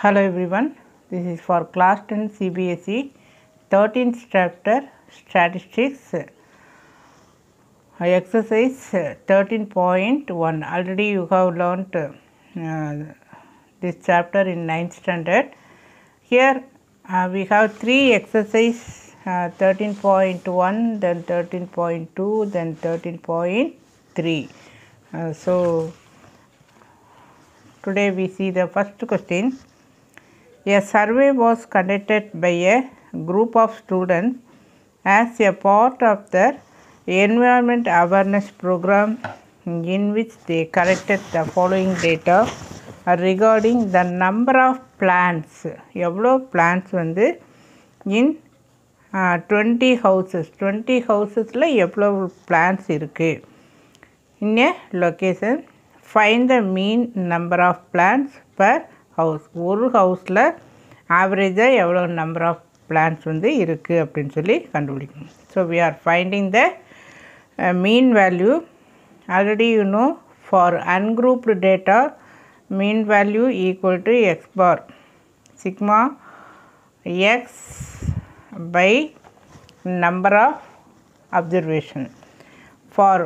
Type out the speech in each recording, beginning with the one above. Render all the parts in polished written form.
Hello everyone, this is for class 10 CBSE 13th chapter statistics exercise 13.1. Already you have learnt this chapter in 9th standard. Here we have three exercise 13.1, then 13.2, then 13.3. So today we see the first question. A survey was conducted by a group of students as a part of the environment awareness program, in which they collected the following data regarding the number of plants. எவ்வளோ plants வந்து in 20 houses. 20 houses எவ்வளோ plants இருக்கு. In a location, find the mean number of plants per house. ஒரு ஹவுஸில் ஆவரேஜாக எவ்வளோ number of plants வந்து இருக்குது அப்படின்னு சொல்லி கண்டுபிடிக்கணும். So we are finding the mean value. Already you know for ungrouped data mean value equal to x bar sigma x by number of observation. For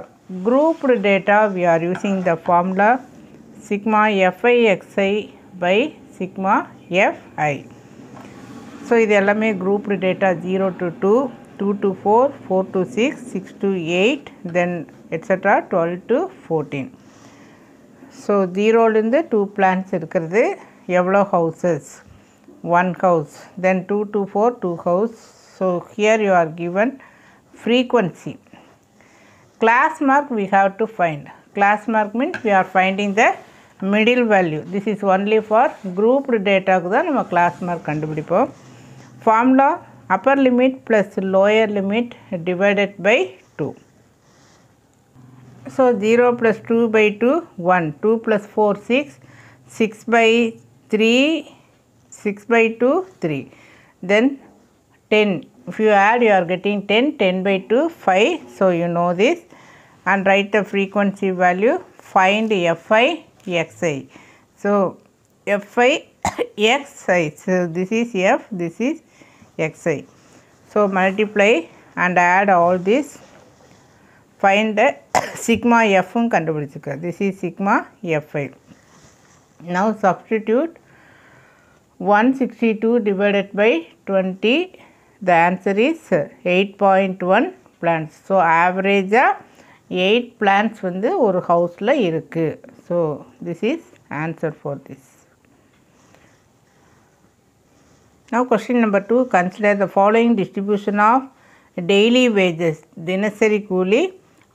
grouped data we are using the formula sigma fi by sigma fi. So இது எல்லாமே grouped data 0 to 2, 2 to 4, 4 to 6, 6 to 8, then etc 12 to 14. So 0லேருந்து 2 plants இருக்கிறது எவ்வளோ houses? 1 house. Then 2 to 4 2 house. So here you are given frequency. Class mark we have to find. Class mark means we are finding the middle value. This is only for grouped data க்கு தான் நம்ம class mark கண்டுபிடிப்போம். Formula upper limit plus lower limit divided by 2. So 0 plus 2 by 2 1, 2 plus 4 6, 6 by 3, 6 by 2 3. Then 10. If you add, you are getting 10, 10 by 2, 5. So you know this and write the frequency value. Find Fi Xi. So Fi Xi. So this is F, this is Xi. So multiply and add all this. Find the sigma F கண்டுபிடிச்சுக்க. This is sigma Fi. Now substitute 162 divided by 20. The answer is 8.1 plants. So average 8 plants வந்து ஒரு ஹவுஸில் இருக்குது. So this is answer for this. Now question number 2. Consider the following distribution of daily wages. தினசரி கூலி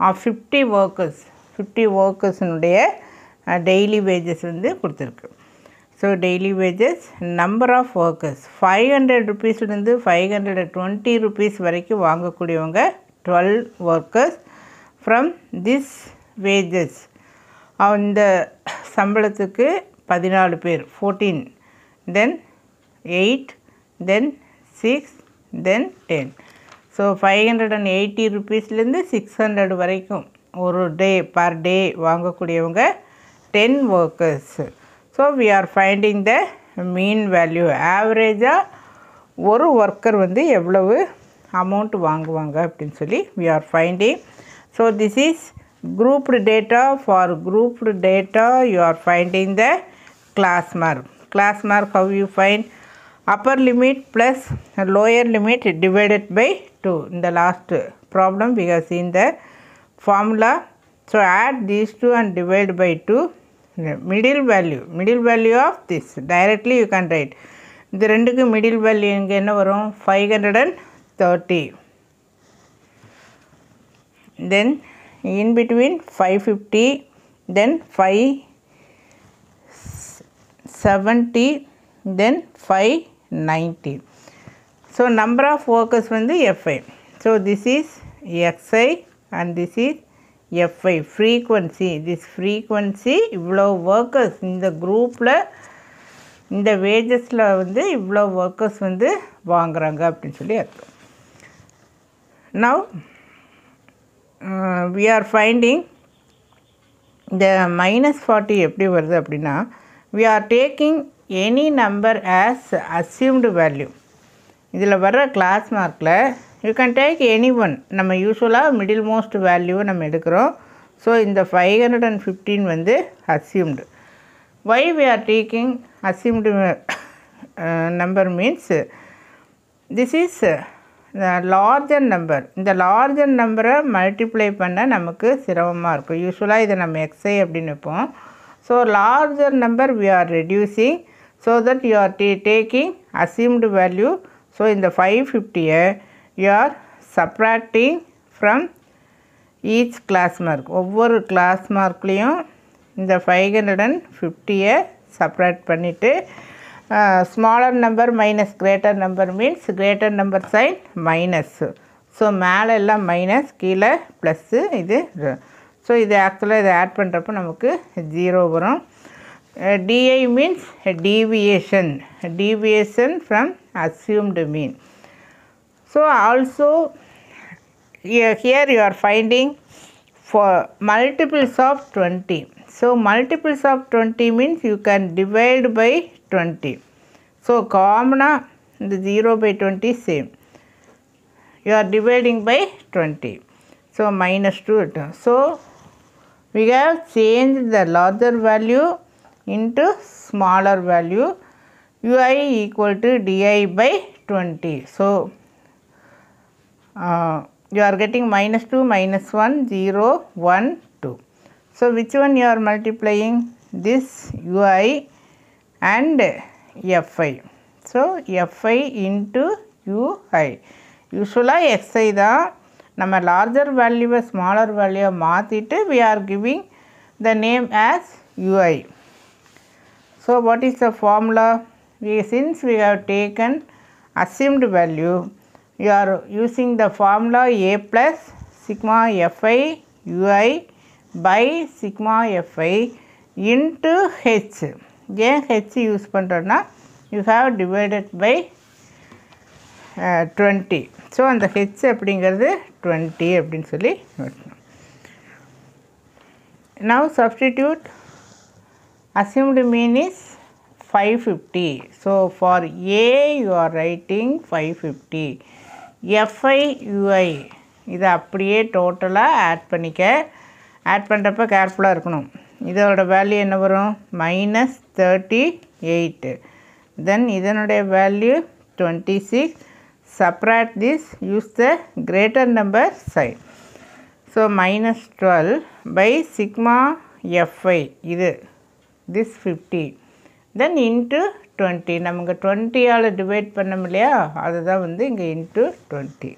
of 50 workers. 50 workersனுடைய daily wages வந்து கொடுத்துருக்கு. So daily wages, number of workers 500 rupeesலேருந்து 520 rupees வரைக்கும் வாங்கக்கூடியவங்க 12 workers. From this wages அந்த சம்பளத்துக்கு 14 பேர் 14, then 8, then 6, then 10. So 580 rupeesலேருந்து 600 வரைக்கும் ஒரு டே பர் டே வாங்கக்கூடியவங்க 10 workers. So we are finding the mean value. ஆவரேஜாக ஒரு ஒர்க்கர் வந்து எவ்வளவு அமௌண்ட் வாங்குவாங்க அப்படின்னு சொல்லி we are finding. So this is grouped data. For grouped data you are finding the class mark. Class mark how you find? Upper limit plus lower limit divided by 2. In the last problem we have seen the formula. So add these two and divide by 2. Middle value of this directly you can write. இந்த ரெண்டுக்கு middle value இங்கே என்ன வரும்? 530. Then in between 550, then 570, then 590. So number of workers வந்து Fi. So this is Xi and this is Fi. Frequency, this frequency இவ்வளோ workers இந்த குரூப்பில் இந்த வேஜஸில் வந்து இவ்வளோ workers வந்து வாங்குறாங்க அப்படின்னு சொல்லி அர்த்தம். Now we are finding the -40 எப்படி வருது அப்படின்னா we are taking any number as assumed value. இதில் வர கிளாஸ் மார்க்கில் you can take any one. நம்ம யூஸ்வலாக மிடில் மோஸ்ட் வேல்யூவை நம்ம எடுக்கிறோம். ஸோ இந்த 515 வந்து அஸ்யூம்டு. why we are taking assumed number means this is the larger number. இந்த larger நம்பரை மல்டிப்ளை பண்ண நமக்கு சிரமமாக இருக்கும். யூஸ்வலாக இதை நம்ம xi அப்படின்னு வைப்போம். So larger number we are reducing so that you are taking assumed value. So இந்த 550-ஐ you are subtracting from each class mark. ஒவ்வொரு கிளாஸ் மார்க்லேயும் இந்த 550-ஐ சப்ராக்ட் பண்ணிவிட்டு smaller number minus greater number means greater number sign minus. So மேலே எல்லாம் minus, கீழே ப்ளஸ்ஸு. இது ஸோ இது ஆக்சுவலாக இதை ஆட் பண்ணுறப்போ நமக்கு 0 வரும். DI means deviation from assumed mean. So also here you are finding for multiples of 20. So multiples of 20 means you can divide by 20. So common the 0 by 20 same. You are dividing by 20. So minus 2. So we have changed the larger value into smaller value. Ui equal to di by 20. So you are getting minus 2, minus 1, 0, 1, 2. So which one you are multiplying? This ui and fi. So fi into ui. Usually xi தான். நம்ம larger value smaller value மாற்றிட்டு we are giving the name as ui. So what is the formula? Since we have taken assumed value, you are using the formula a plus sigma fi ui by sigma fi into h. ஏன் h use பண்ணுறோன்னா you have divided by 20. So அந்த h அப்படிங்கிறது 20 அப்படின்னு சொல்லி நோட்டணும். Now substitute. Assumed mean is 550. So for a you are writing 550. fi ui இதை அப்படியே டோட்டலாக add பண்ணிக்க. ஆட் பண்ணுறப்ப கேர்ஃபுல்லாக இருக்கணும். இதோட வேல்யூ என்ன வரும்? -38. தென் இதனுடைய value 26. Subtract this, use the greater number sign. So -12 by sigma fi இது this 50. Then into 20. நமக்கு 20 ஆல் டிவைட் பண்ணோம் இல்லையா, அதுதான் வந்து இங்கே into 20.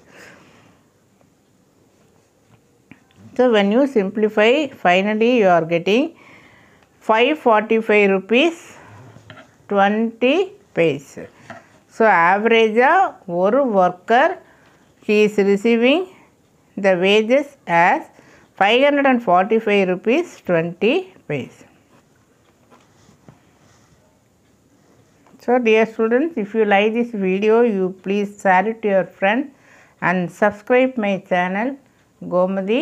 So when you simplify, finally you are getting 545 rupees 20 paise. So average ஒரு worker he is receiving the wages as 545 rupees 20 paise. So dear students, if you like this video, you please share it to your friends and subscribe my channel Gomathi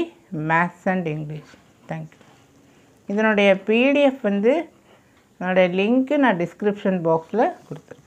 Maths and English. Thank you. இதனுடைய PDF வந்து என்னோட link நான் description பாக்ஸில் கொடுத்துருக்கேன்.